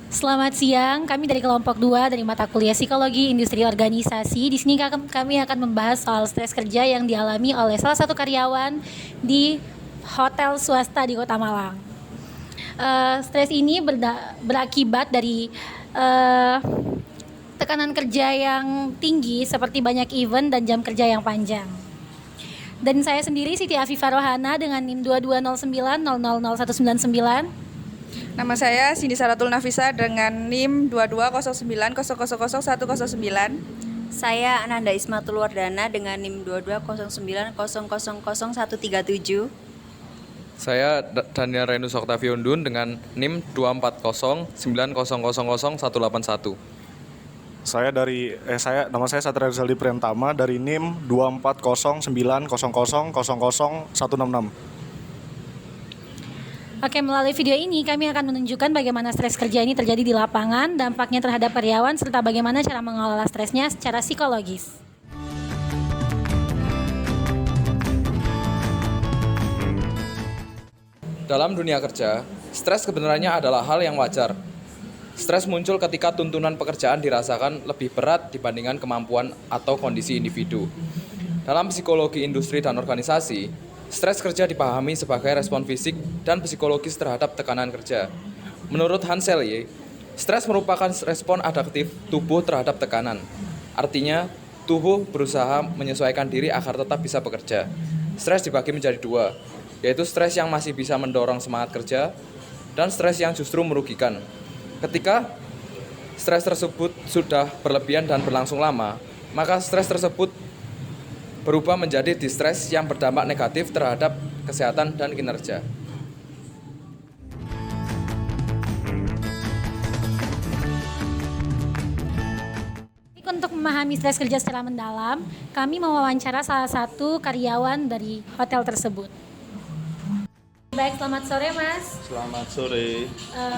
Selamat siang, kami dari kelompok 2 dari mata kuliah Psikologi Industri Organisasi. Di sini kami akan membahas soal stres kerja yang dialami oleh salah satu karyawan di hotel swasta di Kota Malang. Stres ini berakibat dari tekanan kerja yang tinggi seperti banyak event dan jam kerja yang panjang. Dan saya sendiri Siti Afifah Rohana dengan NIM 2209000199. Nama saya Cindy Saratul Nafisa dengan NIM 2209000109. Saya Ananda Ismatul Wardana dengan NIM 2209000137. Saya Daniel Renus Octavion Dun dengan NIM 24090000181. Nama saya Satria Rizaldi Priyantama dari NIM 2409000000166. Oke, melalui video ini kami akan menunjukkan bagaimana stres kerja ini terjadi di lapangan, dampaknya terhadap karyawan, serta bagaimana cara mengelola stresnya secara psikologis. Dalam dunia kerja, stres sebenarnya adalah hal yang wajar. Stres muncul ketika tuntunan pekerjaan dirasakan lebih berat dibandingkan kemampuan atau kondisi individu. Dalam psikologi industri dan organisasi, stres kerja dipahami sebagai respon fisik dan psikologis terhadap tekanan kerja. Menurut Hans Selye, stres merupakan respon adaptif tubuh terhadap tekanan. Artinya, tubuh berusaha menyesuaikan diri agar tetap bisa bekerja. Stres dibagi menjadi dua, yaitu stres yang masih bisa mendorong semangat kerja dan stres yang justru merugikan. Ketika stres tersebut sudah berlebihan dan berlangsung lama, maka stres tersebut berubah menjadi distres yang berdampak negatif terhadap kesehatan dan kinerja. Untuk memahami stres kerja secara mendalam, kami mewawancara salah satu karyawan dari hotel tersebut. Baik, selamat sore Mas. Selamat sore.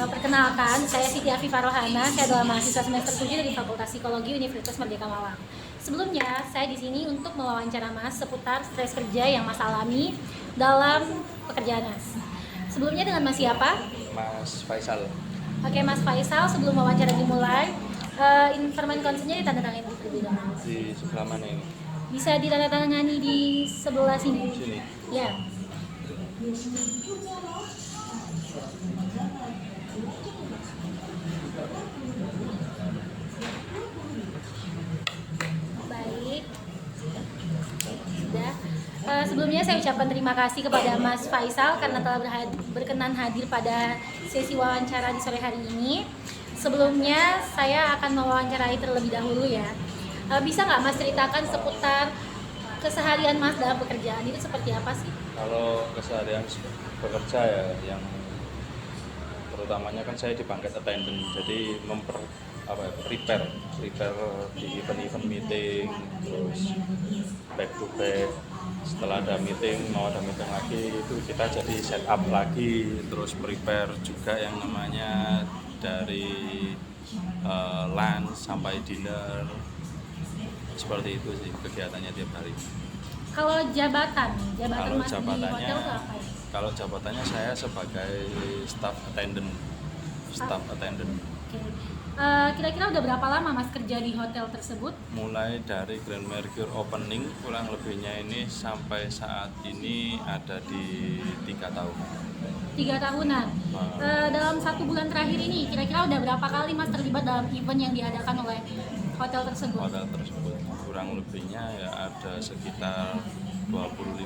Perkenalkan, saya Siti Afifah Rohana, saya adalah mahasiswa semester 7 dari Fakultas Psikologi Universitas Merdeka Malang. Sebelumnya, saya di sini untuk mewawancara Mas seputar stres kerja yang Mas alami dalam pekerjaan Mas. Sebelumnya dengan Mas siapa? Mas Faisal. Oke, Mas Faisal, sebelum wawancara dimulai, informan konsennya ditandatangani terlebih dahulu. Di sebelah mana ini? Bisa ditandatangani di sebelah sini. Sini. Ya. Baik. Sudah. Sebelumnya saya ucapkan terima kasih kepada Mas Faisal karena telah berkenan hadir pada sesi wawancara di sore hari ini. Sebelumnya saya akan mewawancarai terlebih dahulu ya. Bisa nggak Mas ceritakan seputar keseharian Mas dalam pekerjaan itu seperti apa sih? Kalau keseharian bekerja ya, yang terutamanya kan saya di bangket attendant, jadi prepare di event meeting, terus back to back. Setelah ada meeting, mau ada meeting lagi, itu kita jadi set up lagi, terus prepare juga yang namanya dari lunch sampai dinner. Seperti itu sih kegiatannya tiap hari. Kalau jabatan Kalau Mas di hotel itu apa ya? Kalau jabatannya saya sebagai staff attendant. Oke. Kira-kira udah berapa lama Mas kerja di hotel tersebut? Mulai dari Grand Mercure opening kurang lebihnya ini sampai saat ini ada di 3 tahun. 3 tahunan. Dalam 1 bulan terakhir ini, kira-kira udah berapa kali Mas terlibat dalam event yang diadakan oleh hotel tersebut? Hotel tersebut kurang lebihnya ya ada sekitar 25.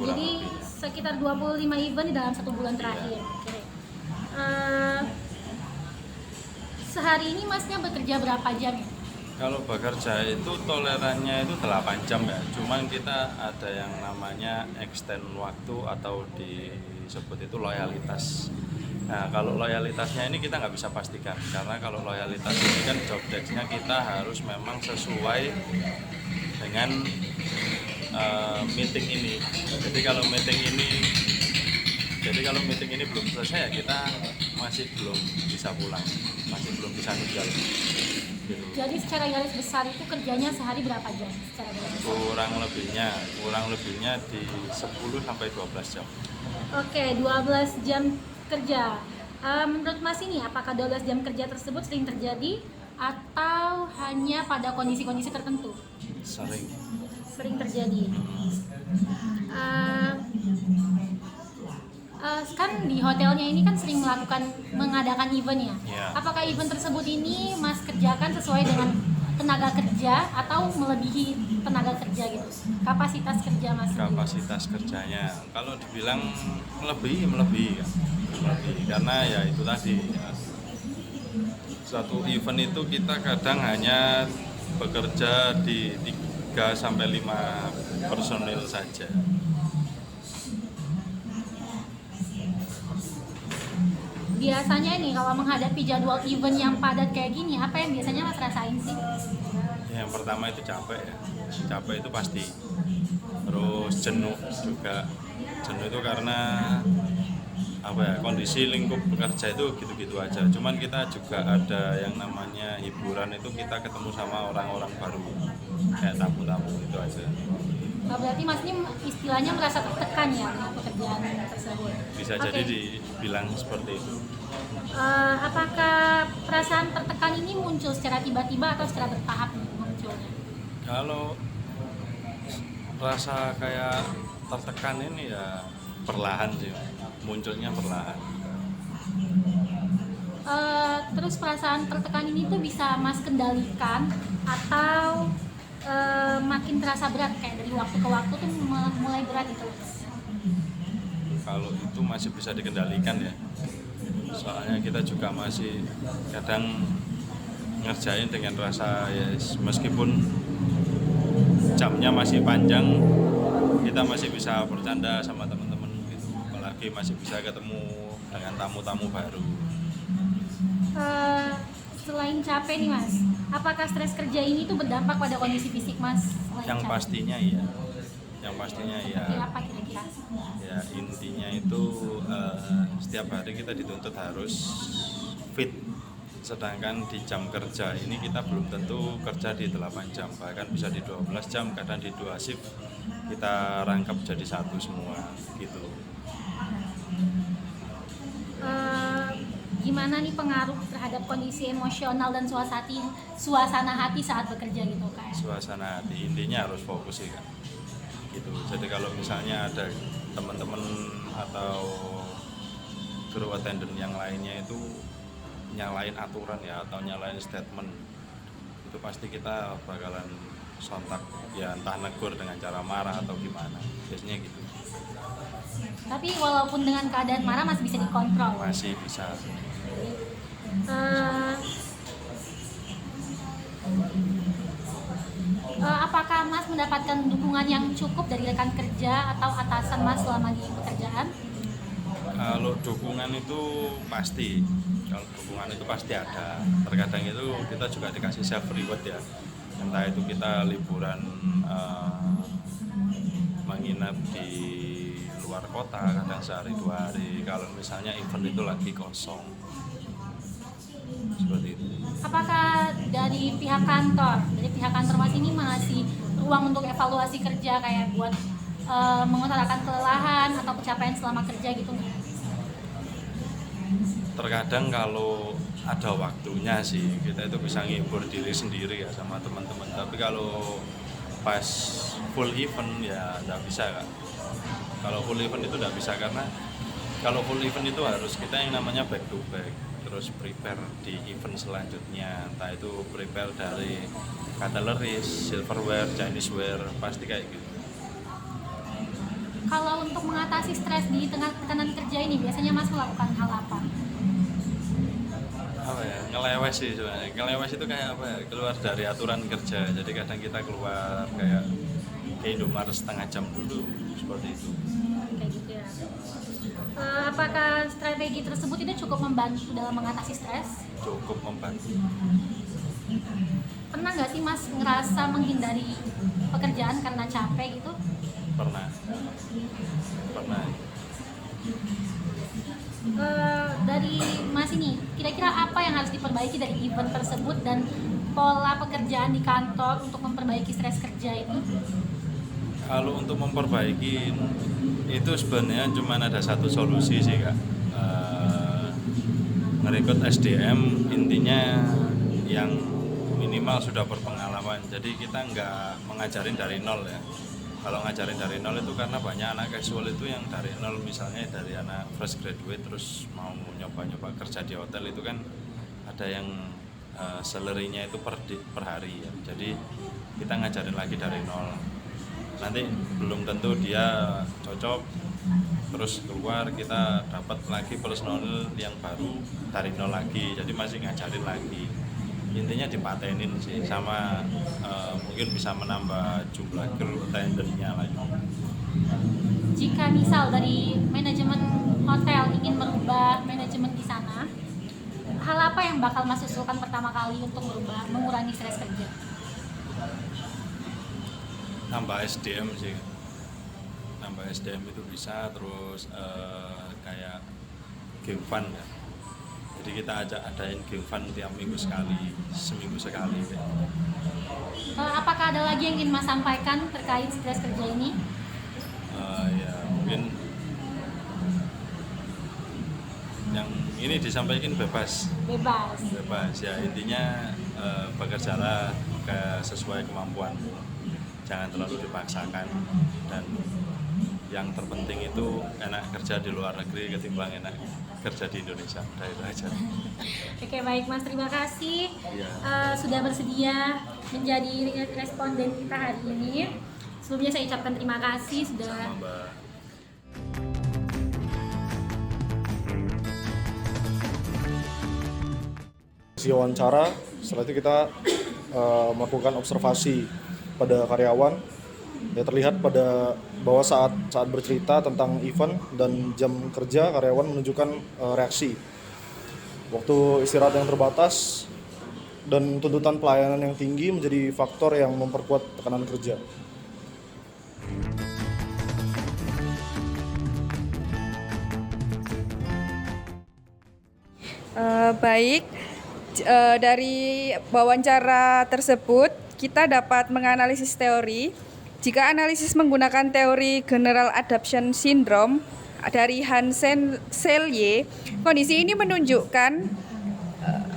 Jadi sekitar 25 event di dalam 1 bulan terakhir. Oke. Sehari ini Masnya bekerja berapa jam ya? Kalau bekerja itu tolerannya itu 8 jam ya. Cuman kita ada yang namanya extend waktu atau disebut itu loyalitas. Nah, kalau loyalitasnya ini kita nggak bisa pastikan, karena kalau loyalitas ini kan job desk-nya kita harus memang sesuai dengan meeting ini. Jadi kalau meeting ini belum selesai ya kita masih belum bisa pulang, masih belum bisa tinggal. Gitu. Jadi secara garis besar itu kerjanya sehari berapa jam? Secara garis besar? Kurang lebihnya di 10 sampai 12 jam. Oke, 12 jam kerja. Menurut Mas ini, apakah 12 jam kerja tersebut sering terjadi atau hanya pada kondisi-kondisi tertentu? Sering. Sering terjadi. Kan di hotelnya ini kan sering mengadakan event ya. Iya. Apakah event tersebut ini Mas kerjakan sesuai dengan tenaga kerja atau melebihi tenaga kerja gitu? Kapasitas kerja Mas sendiri? Kapasitas kerjanya kalau dibilang melebihi karena ya itu tadi ya, suatu event itu kita kadang hanya bekerja di 3 sampai 5 personil saja. Biasanya nih kalau menghadapi jadwal event yang padat kayak gini, apa yang biasanya Mas rasain sih? Yang pertama itu capek ya, capek itu pasti. Terus jenuh juga. Jenuh itu karena kondisi lingkup bekerja itu gitu-gitu aja. Cuman kita juga ada yang namanya hiburan, itu kita ketemu sama orang-orang baru, kayak tamu-tamu itu aja. Berarti Mas ini istilahnya merasa tertekan ya dengan pekerjaan tersebut? Bisa Oke. jadi dibilang seperti itu. Apakah perasaan tertekan ini muncul secara tiba-tiba atau secara bertahap munculnya? Kalau rasa kayak tertekan ini ya perlahan sih, munculnya perlahan. Terus perasaan tertekan ini tuh bisa Mas kendalikan atau makin terasa berat kayak dari waktu ke waktu tuh mulai berat gitu? Kalau itu masih bisa dikendalikan ya, soalnya kita juga masih kadang ngerjain dengan rasa ya meskipun jamnya masih panjang, kita masih bisa bercanda sama teman-teman gitu, apalagi masih bisa ketemu dengan tamu-tamu baru. Selain capek nih Mas, apakah stres kerja ini tuh berdampak pada kondisi fisik Mas? Yang pastinya iya, Seperti apa kira-kira? ya intinya itu setiap hari kita dituntut harus fit, sedangkan di jam kerja ini kita belum tentu kerja di 8 jam, bahkan bisa di 12 jam, kadang di 2 shift kita rangkap jadi satu semua gitu. Gimana nih pengaruh terhadap kondisi emosional dan suasana hati saat bekerja gitu kan? Suasana hati intinya harus fokus sih kan gitu. Jadi kalau misalnya ada teman-teman atau kru attendant yang lainnya itu nyalain aturan ya atau nyalain statement, itu pasti kita bakalan sontak ya, entah negur dengan cara marah atau gimana, biasanya gitu. Tapi walaupun dengan keadaan marah masih bisa dikontrol. Masih bisa. Apakah Mas mendapatkan dukungan yang cukup dari rekan kerja atau atasan Mas selama di pekerjaan? Kalau dukungan itu pasti, ada. Terkadang itu kita juga dikasih self reward ya, entah itu kita liburan menginap di luar kota, kadang sehari 2 hari. Kalau misalnya event itu lagi kosong, seperti itu. Apakah dari pihak kantor Mas ini masih ruang untuk evaluasi kerja kayak buat mengutarakan kelelahan atau pencapaian selama kerja gitu nggak? Terkadang kalau ada waktunya sih kita itu bisa ngibur diri sendiri ya sama teman-teman, tapi kalau pas full event ya nggak bisa kan. Kalau full event itu nggak bisa, karena kalau full event itu harus kita yang namanya back to back, terus prepare di event selanjutnya, entah itu prepare dari cutleries, silverware, Chineseware, pasti kayak gitu. Kalau untuk mengatasi stres di tengah tekanan kerja ini biasanya Mas melakukan hal apa? Ngelewes sih sebenarnya. Ngelewes itu kayak keluar dari aturan kerja, jadi kadang kita keluar kayak ke Indomaret setengah jam dulu, seperti itu. Kayak gitu ya. Apakah strategi tersebut itu cukup membantu dalam mengatasi stres? Cukup membantu. Pernah nggak sih Mas ngerasa menghindari pekerjaan karena capek gitu? Pernah. Dari Mas ini, kira-kira apa yang harus diperbaiki dari event tersebut dan pola pekerjaan di kantor untuk memperbaiki stres kerja itu? Kalau untuk memperbaiki itu sebenarnya cuma ada satu solusi sih Kak. Ngerekrut SDM intinya yang minimal sudah berpengalaman. Jadi kita nggak mengajarin dari nol ya. Kalau ngajarin dari nol itu karena banyak anak casual itu yang dari nol, misalnya dari anak fresh graduate terus mau nyoba-nyoba kerja di hotel itu kan ada yang salary-nya itu per hari ya. Jadi kita ngajarin lagi dari nol. Nanti belum tentu dia cocok, terus keluar kita dapat lagi personal yang baru dari nol lagi. Jadi masih ngajarin lagi. Intinya dipatenin sih, sama mungkin bisa menambah jumlah crew attendant-nya lagi. Jika misal dari manajemen hotel ingin merubah manajemen di sana, hal apa yang bakal Mas usulkan pertama kali untuk mengurangi stres kerja? Nambah SDM sih, nambah SDM itu bisa, terus kayak game fun ya. Jadi kita adain game fun tiap minggu sekali, seminggu sekali. Apakah ada lagi yang ingin Mas sampaikan terkait stres kerja ini? Ya mungkin yang ini disampaikan bebas ya, intinya bekerjalah sesuai kemampuanmu, jangan terlalu dipaksakan, dan yang terpenting itu enak kerja di luar negeri ketimbang enak kerja di Indonesia. Udah itu aja. Oke, baik Mas, terima kasih sudah bersedia menjadi responden kita hari ini. Sebelumnya saya ucapkan terima kasih sudah. Sama Mbak. Sesi wawancara, setelah itu kita melakukan observasi pada karyawan. Ya, terlihat bahwa saat bercerita tentang event dan jam kerja, karyawan menunjukkan reaksi. Waktu istirahat yang terbatas dan tuntutan pelayanan yang tinggi menjadi faktor yang memperkuat tekanan kerja. Baik, dari wawancara tersebut kita dapat menganalisis teori. Jika analisis menggunakan teori General Adaptation Syndrome dari Hansen Selye, kondisi ini menunjukkan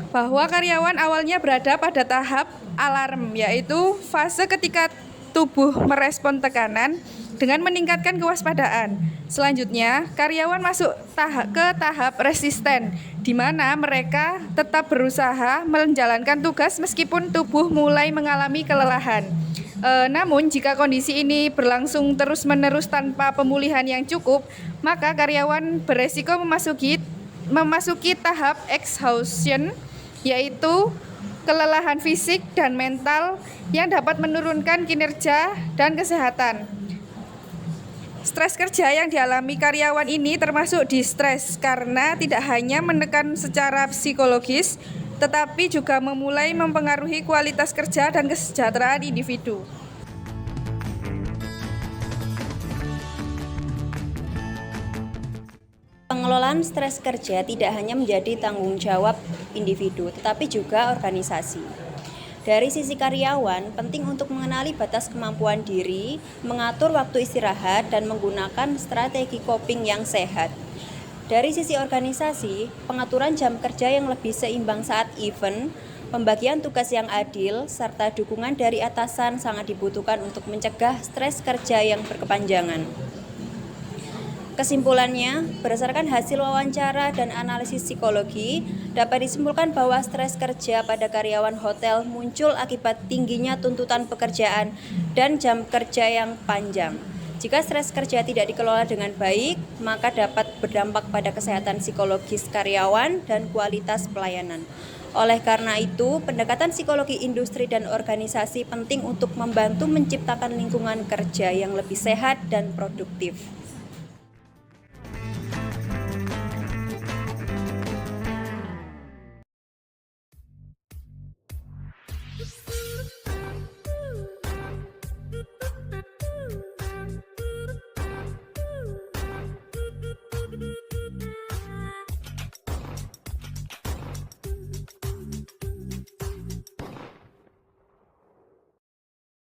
bahwa karyawan awalnya berada pada tahap alarm, yaitu fase ketika tubuh merespon tekanan dengan meningkatkan kewaspadaan. Selanjutnya, karyawan masuk ke tahap resisten, di mana mereka tetap berusaha menjalankan tugas meskipun tubuh mulai mengalami kelelahan. Namun, jika kondisi ini berlangsung terus-menerus tanpa pemulihan yang cukup, maka karyawan beresiko memasuki tahap exhaustion, yaitu kelelahan fisik dan mental yang dapat menurunkan kinerja dan kesehatan. Stres kerja yang dialami karyawan ini termasuk distres karena tidak hanya menekan secara psikologis, tetapi juga mempengaruhi kualitas kerja dan kesejahteraan individu. Pengelolaan stres kerja tidak hanya menjadi tanggung jawab individu, tetapi juga organisasi. Dari sisi karyawan, penting untuk mengenali batas kemampuan diri, mengatur waktu istirahat, dan menggunakan strategi coping yang sehat. Dari sisi organisasi, pengaturan jam kerja yang lebih seimbang saat event, pembagian tugas yang adil, serta dukungan dari atasan sangat dibutuhkan untuk mencegah stres kerja yang berkepanjangan. Kesimpulannya, berdasarkan hasil wawancara dan analisis psikologi, dapat disimpulkan bahwa stres kerja pada karyawan hotel muncul akibat tingginya tuntutan pekerjaan dan jam kerja yang panjang. Jika stres kerja tidak dikelola dengan baik, maka dapat berdampak pada kesehatan psikologis karyawan dan kualitas pelayanan. Oleh karena itu, pendekatan psikologi industri dan organisasi penting untuk membantu menciptakan lingkungan kerja yang lebih sehat dan produktif.